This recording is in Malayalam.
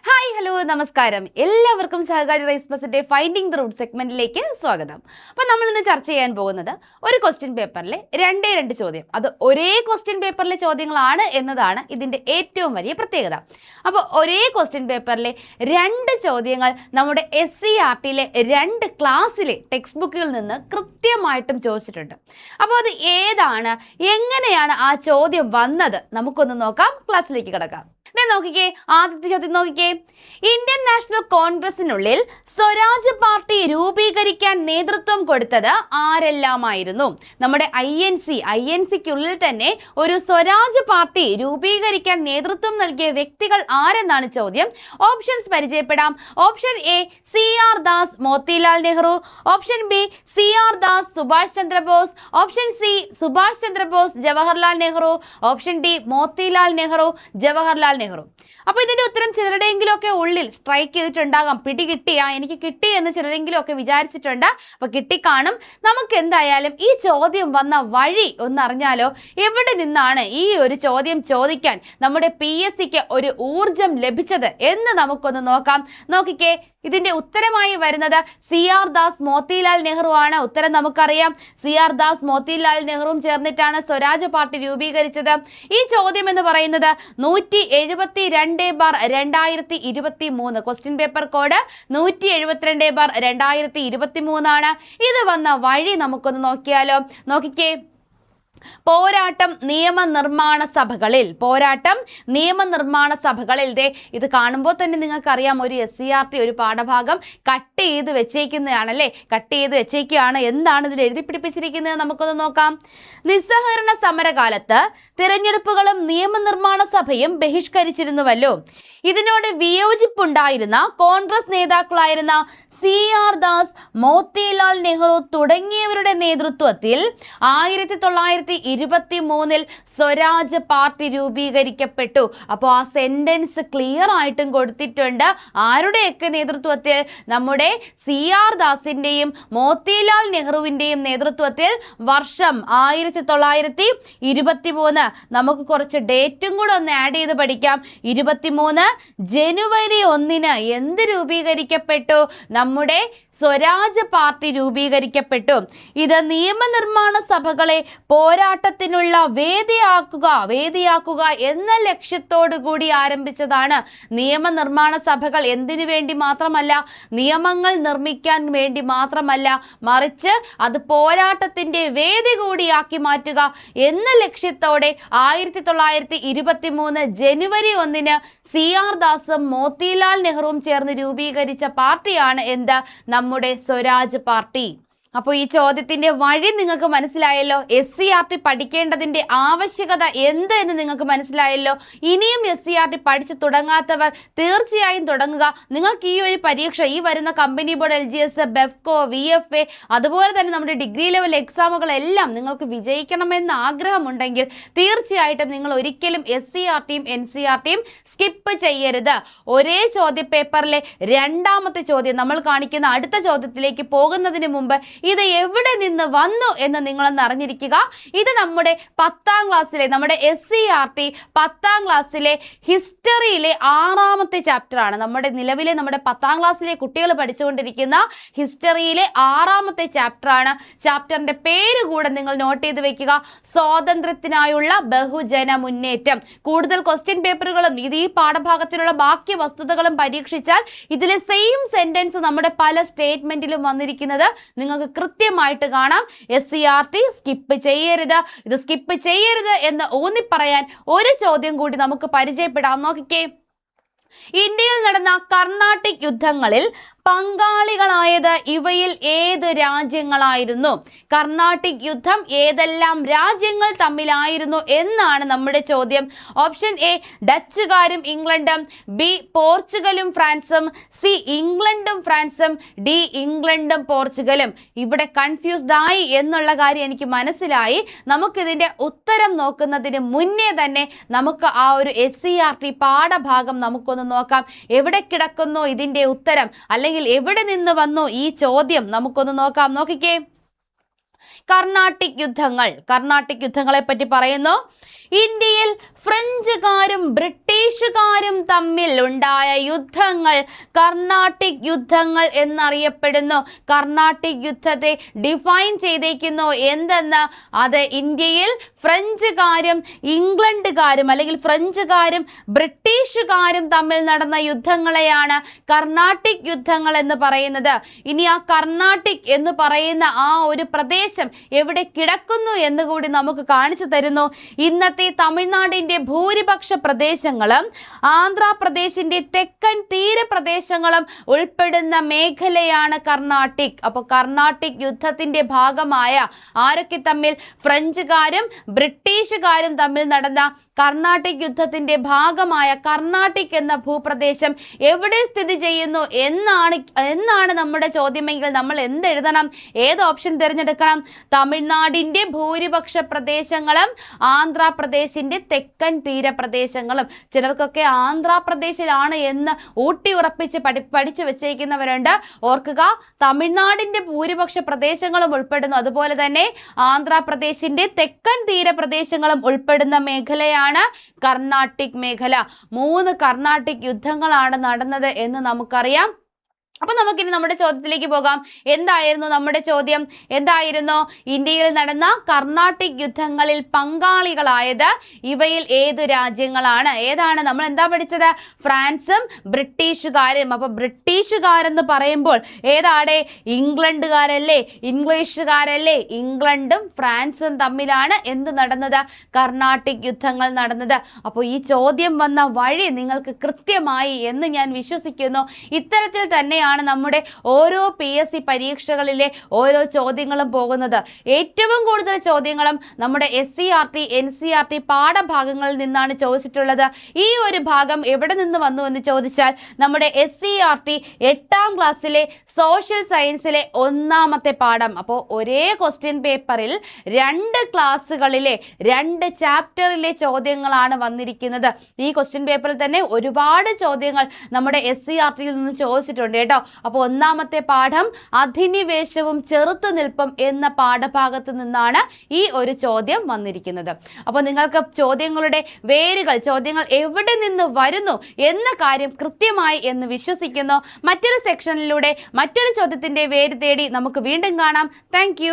ഹായ് ഹലോ നമസ്കാരം. എല്ലാവർക്കും സഹകാരി റൈസ് പ്ലസിന്റെ ഫൈൻഡിങ് ദ റൂട്ട് സെഗ്മെന്റിലേക്ക് സ്വാഗതം. അപ്പോൾ നമ്മൾ ഇന്ന് ചർച്ച ചെയ്യാൻ പോകുന്നത് ഒരു ക്വസ്റ്റ്യൻ പേപ്പറിലെ രണ്ട് ചോദ്യം, അത് ഒരേ ക്വസ്റ്റ്യൻ പേപ്പറിലെ ചോദ്യങ്ങളാണ് എന്നതാണ് ഇതിന്റെ ഏറ്റവും വലിയ പ്രത്യേകത. അപ്പോൾ ഒരേ ക്വസ്റ്റ്യൻ പേപ്പറിലെ രണ്ട് ചോദ്യങ്ങൾ നമ്മുടെ SCERTയിലെ രണ്ട് ക്ലാസ്സിലെ ടെക്സ്റ്റ് ബുക്കുകളിൽ നിന്ന് കൃത്യമായിട്ടും ചോദിച്ചിട്ടുണ്ട്. അപ്പോൾ അത് ഏതാണ്, എങ്ങനെയാണ് ആ ചോദ്യം വന്നത്, നമുക്കൊന്ന് നോക്കാം. ക്ലാസ്സിലേക്ക് കിടക്കാം. നോക്കിക്കേ, ആദ്യത്തെ ചോദ്യം നോക്കിക്കേ. ഇന്ത്യൻ നാഷണൽ കോൺഗ്രസിനുള്ളിൽ സ്വരാജ് പാർട്ടി രൂപീകരിക്കാൻ നേതൃത്വം കൊടുത്തത് ആരെല്ലാമായിരുന്നു? നമ്മുടെ INCക്കുള്ളിൽ തന്നെ ഒരു സ്വരാജ് പാർട്ടി രൂപീകരിക്കാൻ നേതൃത്വം നൽകിയ വ്യക്തികൾ ആരെന്നാണ് ചോദ്യം. ഓപ്ഷൻസ് പരിചയപ്പെടാം. Option A CR Das Motilal Nehru, option B CR Das Subhash Chandrabose, option C Subhash Chandrabose Jawaharlal Nehru, option D Motilal Nehru Jawaharlal Nehru. അപ്പോൾ ഇതിന്റെ ഉത്തരം ചിലരുടെയെങ്കിലും ഒക്കെ ഉള്ളിൽ സ്ട്രൈക്ക് ചെയ്തിട്ടുണ്ടാകാം. കിട്ടിയാ എനിക്ക് കിട്ടി എന്ന് ചിലരെങ്കിലും ഒക്കെ വിചാരിച്ചിട്ടുണ്ട്. അപ്പോൾ കിട്ടിക്കാണും. നമുക്ക് എന്തായാലും ഈ ചോദ്യം വന്ന വഴി ഒന്നറിഞ്ഞാലോ? എവിടെ നിന്നാണ് ഈ ഒരു ചോദ്യം ചോദിക്കാൻ നമ്മുടെ PSCക്ക് ഒരു ഊർജം ലഭിച്ചത് എന്ന് നമുക്കൊന്ന് നോക്കാം. നോക്കിക്കേ, ഇതിന്റെ ഉത്തരമായി വരുന്നത് CR ദാസ് മോത്തിലാൽ നെഹ്റു ആണ്. ഉത്തരം നമുക്കറിയാം. CR ദാസ് മോത്തിലാൽ നെഹ്റുവും ചേർന്നിട്ടാണ് സ്വരാജ് പാർട്ടി രൂപീകരിച്ചത്. ഈ ചോദ്യം എന്ന് പറയുന്നത് 172/2023, ക്വസ്റ്റ്യൻ പേപ്പർ കോഡ് 172/2023 ആണ്. ഇത് വന്ന വഴി നമുക്കൊന്ന് നോക്കിയാലോ? നോക്കിക്കേ, പോരാട്ടം നിയമനിർമ്മാണ സഭകളിൽ ഇത് കാണുമ്പോൾ തന്നെ നിങ്ങൾക്കറിയാം, ഒരു SCERT ഒരു പാഠഭാഗം കട്ട് ചെയ്ത് വെച്ചേക്കുന്നതാണല്ലേ. കട്ട് ചെയ്ത് വെച്ചേക്കുകയാണ്. എന്താണ് ഇതിൽ എഴുതി പിടിപ്പിച്ചിരിക്കുന്നത് നമുക്കൊന്ന് നോക്കാം. നിസ്സഹകരണ സമരകാലത്ത് തിരഞ്ഞെടുപ്പുകളും നിയമനിർമ്മാണ സഭയും ബഹിഷ്കരിച്ചിരുന്നുവല്ലോ. ഇതിനോട് വിയോജിപ്പുണ്ടായിരുന്ന കോൺഗ്രസ് നേതാക്കളായിരുന്ന CR ദാസ്, മോത്തിലാൽ നെഹ്റു തുടങ്ങിയവരുടെ നേതൃത്വത്തിൽ 1923 സ്വരാജ് പാർട്ടി രൂപീകരിക്കപ്പെട്ടു. അപ്പോൾ ആ സെന്റൻസ് ക്ലിയർ ആയിട്ടും കൊടുത്തിട്ടുണ്ട്. ആരുടെയൊക്കെ നേതൃത്വത്തിൽ? നമ്മുടെ CR ദാസിന്റെയും മോത്തിലാൽ നെഹ്റുവിന്റെയും നേതൃത്വത്തിൽ. വർഷം 1923. നമുക്ക് കുറച്ച് ഡേറ്റും കൂടെ ഒന്ന് ആഡ് ചെയ്ത് പഠിക്കാം. 23 ജനുവരി 1 എന്ത് രൂപീകരിക്കപ്പെട്ടു? നമ്മുടെ സ്വരാജ് പാർട്ടി രൂപീകരിക്കപ്പെട്ടു. ഇത് നിയമനിർമ്മാണ സഭകളെ പോരാട്ടത്തിനുള്ള വേദിയാക്കുക എന്ന ലക്ഷ്യത്തോടു കൂടി ആരംഭിച്ചതാണ്. നിയമനിർമ്മാണ സഭകൾ എന്തിനു വേണ്ടി മാത്രമല്ല, നിയമങ്ങൾ നിർമ്മിക്കാൻ വേണ്ടി മാത്രമല്ല, മറിച്ച് അത് പോരാട്ടത്തിന്റെ വേദി കൂടിയാക്കി മാറ്റുക എന്ന ലക്ഷ്യത്തോടെ 1923 ജനുവരി 1 CR ദാസും മോത്തിലാൽ നെഹ്റുവും ചേർന്ന് രൂപീകരിച്ച പാർട്ടിയാണ് എന്ത്? നമ്മുടെ സ്വരാജ് പാർട്ടി. അപ്പോൾ ഈ ചോദ്യത്തിന്റെ വഴി നിങ്ങൾക്ക് മനസ്സിലായല്ലോ. SCERT പഠിക്കേണ്ടതിന്റെ ആവശ്യകത എന്ത് എന്ന് നിങ്ങൾക്ക് മനസ്സിലായല്ലോ. ഇനിയും SCERT പഠിച്ചു തുടങ്ങാത്തവർ തീർച്ചയായും തുടങ്ങുക. നിങ്ങൾക്ക് ഈ ഒരു പരീക്ഷ, ഈ വരുന്ന company board, LGS, BEFCO, VFA, അതുപോലെ തന്നെ നമ്മുടെ ഡിഗ്രി ലെവൽ എക്സാമുകളെല്ലാം നിങ്ങൾക്ക് വിജയിക്കണമെന്ന് ആഗ്രഹമുണ്ടെങ്കിൽ തീർച്ചയായിട്ടും നിങ്ങൾ ഒരിക്കലും SCERTയും NCERTയും സ്കിപ്പ് ചെയ്യരുത്. ഒരേ ചോദ്യ പേപ്പറിലെ രണ്ടാമത്തെ ചോദ്യം നമ്മൾ കാണിക്കുന്ന അടുത്ത ചോദ്യത്തിലേക്ക് പോകുന്നതിന് മുമ്പ് ഇത് എവിടെ നിന്ന് വന്നു എന്ന് നിങ്ങളൊന്ന് അറിഞ്ഞിരിക്കുക. ഇത് നമ്മുടെ 10ാം ക്ലാസ്സിലെ, നമ്മുടെ SCERT 10ാം ക്ലാസ്സിലെ ഹിസ്റ്ററിയിലെ 6ാമത്തെ ചാപ്റ്റർ ആണ്. നിലവിലെ നമ്മുടെ 10ാം ക്ലാസ്സിലെ കുട്ടികൾ പഠിച്ചുകൊണ്ടിരിക്കുന്ന ഹിസ്റ്ററിയിലെ 6ാമത്തെ ചാപ്റ്റർ ആണ്. ചാപ്റ്ററിന്റെ പേര് കൂടെ നിങ്ങൾ നോട്ട് ചെയ്ത് വെക്കുക. സ്വാതന്ത്ര്യത്തിനായുള്ള ബഹുജന മുന്നേറ്റം. കൂടുതൽ ക്വസ്റ്റ്യൻ പേപ്പറുകളും ഈ പാഠഭാഗത്തിലുള്ള ബാക്കി വസ്തുതകളും പരീക്ഷിച്ചാൽ ഇതിലെ സെയിം സെന്റൻസ് നമ്മുടെ പല സ്റ്റേറ്റ്മെന്റിലും വന്നിരിക്കുന്നത് നിങ്ങൾക്ക് കൃത്യമായിട്ട് കാണാം. SCERT സ്കിപ്പ് ചെയ്യരുത്. ഇത് സ്കിപ്പ് ചെയ്യരുത് എന്ന് ഊന്നിപ്പറയാൻ ഒരു ചോദ്യം കൂടി നമുക്ക് പരിചയപ്പെടാം. നോക്കിക്കേ, ഇന്ത്യയിൽ നടന്ന കർണാട്ടിക് യുദ്ധങ്ങളിൽ പങ്കാളികളായത് ഇവയിൽ ഏത് രാജ്യങ്ങളായിരുന്നു? കർണാട്ടിക് യുദ്ധം ഏതെല്ലാം രാജ്യങ്ങൾ തമ്മിലായിരുന്നു എന്നാണ് നമ്മുടെ ചോദ്യം. ഓപ്ഷൻ എ ഡച്ചുകാരും ഇംഗ്ലണ്ടും, ബി പോർച്ചുഗലും ഫ്രാൻസും, സി ഇംഗ്ലണ്ടും ഫ്രാൻസും, ഡി ഇംഗ്ലണ്ടും പോർച്ചുഗലും. ഇവിടെ കൺഫ്യൂസ്ഡ് ആയി എന്നുള്ള കാര്യം എനിക്ക് മനസ്സിലായി. നമുക്കിതിന്റെ ഉത്തരം നോക്കുന്നതിന് മുന്നേ തന്നെ നമുക്ക് ആ ഒരു SCERT പാഠഭാഗം നമുക്കൊന്ന് നോക്കാം. എവിടെ കിടക്കുന്നു ഇതിന്റെ ഉത്തരം, അല്ലെങ്കിൽ എവിടെ നിന്ന് വന്നു ഈ ചോദ്യം നമുക്കൊന്ന് നോക്കാം. നോക്കിക്കേ, കർണാട്ടിക് യുദ്ധങ്ങളെ പറ്റി പറയുന്നു. ഇന്ത്യയിൽ ഫ്രഞ്ചുകാരും ബ്രിട്ടീഷുകാരും തമ്മിൽ ഉണ്ടായ യുദ്ധങ്ങൾ കർണാട്ടിക് യുദ്ധങ്ങൾ എന്നറിയപ്പെടുന്നു. കർണാട്ടിക് യുദ്ധത്തെ ഡിഫൈൻ ചെയ്തേക്കുന്നു എന്തെന്ന്. അത് ഇന്ത്യയിൽ ഫ്രഞ്ചുകാരും ഇംഗ്ലണ്ടുകാരും അല്ലെങ്കിൽ ഫ്രഞ്ചുകാരും ബ്രിട്ടീഷുകാരും തമ്മിൽ നടന്ന യുദ്ധങ്ങളെയാണ് കർണാട്ടിക് യുദ്ധങ്ങൾ എന്ന് പറയുന്നത്. ഇനി ആ കർണാട്ടിക് എന്ന് പറയുന്ന ആ ഒരു പ്രദേശം എവിടെ കിടക്കുന്നു എന്നുകൂടി നമുക്ക് കാണിച്ചു തരുന്നു. ഇന്നത്തെ തമിഴ്നാടിന്റെ ഭൂരിപക്ഷ പ്രദേശങ്ങളും ആന്ധ്രാപ്രദേശിന്റെ തെക്കൻ തീരപ്രദേശങ്ങളും ഉൾപ്പെടുന്ന മേഖലയാണ് കർണാട്ടിക്. അപ്പോൾ കർണാട്ടിക് യുദ്ധത്തിന്റെ ഭാഗമായ ആരൊക്കെ തമ്മിൽ? ഫ്രഞ്ചുകാരും ബ്രിട്ടീഷുകാരും തമ്മിൽ നടന്ന കർണാട്ടിക് യുദ്ധത്തിന്റെ ഭാഗമായ കർണാട്ടിക് എന്ന ഭൂപ്രദേശം എവിടെ സ്ഥിതി ചെയ്യുന്നു എന്നാണ് നമ്മുടെ ചോദ്യമെങ്കിൽ നമ്മൾ എന്തെഴുതണം? ഏത് ഓപ്ഷൻ തിരഞ്ഞെടുക്കണം? തമിഴ്നാടിന്റെ ഭൂരിപക്ഷ പ്രദേശങ്ങളും ആന്ധ്രാപ്രദേശിന്റെ തെക്കൻ തീരപ്രദേശങ്ങളും. ചിലർക്കൊക്കെ ആന്ധ്രാപ്രദേശിലാണ് എന്ന് ഊട്ടി ഉറപ്പിച്ച് പഠിച്ചു വെച്ചേക്കുന്നവരുണ്ട്. ഓർക്കുക, തമിഴ്നാടിന്റെ ഭൂരിപക്ഷ പ്രദേശങ്ങളും ഉൾപ്പെടുന്നു. അതുപോലെ തന്നെ ആന്ധ്രാപ്രദേശിന്റെ തെക്കൻ തീരപ്രദേശങ്ങളും ഉൾപ്പെടുന്ന മേഖലയാണ് കർണാട്ടിക് മേഖല. 3 കർണാട്ടിക് യുദ്ധങ്ങളാണ് നടന്നത് എന്ന് നമുക്കറിയാം. അപ്പൊ നമുക്കിനി നമ്മുടെ ചോദ്യത്തിലേക്ക് പോകാം. എന്തായിരുന്നു നമ്മുടെ ചോദ്യം? എന്തായിരുന്നു? ഇന്ത്യയിൽ നടന്ന കർണാട്ടിക് യുദ്ധങ്ങളിൽ പങ്കാളികളായത് ഇവയിൽ ഏതു രാജ്യങ്ങളാണ്? ഏതാണ്? നമ്മൾ എന്താ പഠിച്ചത്? ഫ്രാൻസും ബ്രിട്ടീഷുകാരും. അപ്പൊ ബ്രിട്ടീഷുകാരെന്ന് പറയുമ്പോൾ ഏതാടെ? ഇംഗ്ലണ്ടുകാരല്ലേ, ഇംഗ്ലീഷുകാരല്ലേ? ഇംഗ്ലണ്ടും ഫ്രാൻസും തമ്മിലാണ് എന്ത് നടന്നത്? കർണാട്ടിക് യുദ്ധങ്ങൾ നടന്നത്. അപ്പോൾ ഈ ചോദ്യം വന്ന വഴി നിങ്ങൾക്ക് കൃത്യമായി എന്ന് ഞാൻ വിശ്വസിക്കുന്നു. ഇത്തരത്തിൽ തന്നെയാണ് നമ്മുടെ ഓരോ PSC പരീക്ഷകളിലെ ഓരോ ചോദ്യങ്ങളും പോകുന്നത്. ഏറ്റവും കൂടുതൽ ചോദ്യങ്ങളും നമ്മുടെ SCERT NCERT പാഠഭാഗങ്ങളിൽ നിന്നാണ് ചോദിച്ചിട്ടുള്ളത്. ഈ ഒരു ഭാഗം എവിടെ നിന്ന് വന്നു എന്ന് ചോദിച്ചാൽ നമ്മുടെ SCERT 8ാം ക്ലാസ്സിലെ സോഷ്യൽ സയൻസിലെ 1ാമത്തെ പാഠം. അപ്പോൾ ഒരേ ക്വസ്റ്റ്യൻ പേപ്പറിൽ 2 ക്ലാസ്സുകളിലെ 2 ചാപ്റ്ററിലെ ചോദ്യങ്ങളാണ് വന്നിരിക്കുന്നത്. ഈ ക്വസ്റ്റ്യൻ പേപ്പറിൽ തന്നെ ഒരുപാട് ചോദ്യങ്ങൾ നമ്മുടെ SCERTയിൽ നിന്നും ചോദിച്ചിട്ടുണ്ട് കേട്ടോ. അപ്പോൾ 1ാമത്തെ പാഠം അധിനിവേശവും ചെറുത്തുനിൽപ്പും എന്ന പാഠഭാഗത്ത് നിന്നാണ് ഈ ഒരു ചോദ്യം വന്നിരിക്കുന്നത്. അപ്പോൾ നിങ്ങൾക്ക് ചോദ്യങ്ങളുടെ വേരുകൾ, ചോദ്യങ്ങൾ എവിടെ നിന്ന് വരുന്നു എന്ന കാര്യം കൃത്യമായി എന്ന് വിശ്വസിക്കുന്നു. മറ്റൊരു സെക്ഷനിലൂടെ മറ്റൊരു ചോദ്യത്തിന്റെ വേര് തേടി നമുക്ക് വീണ്ടും കാണാം. താങ്ക്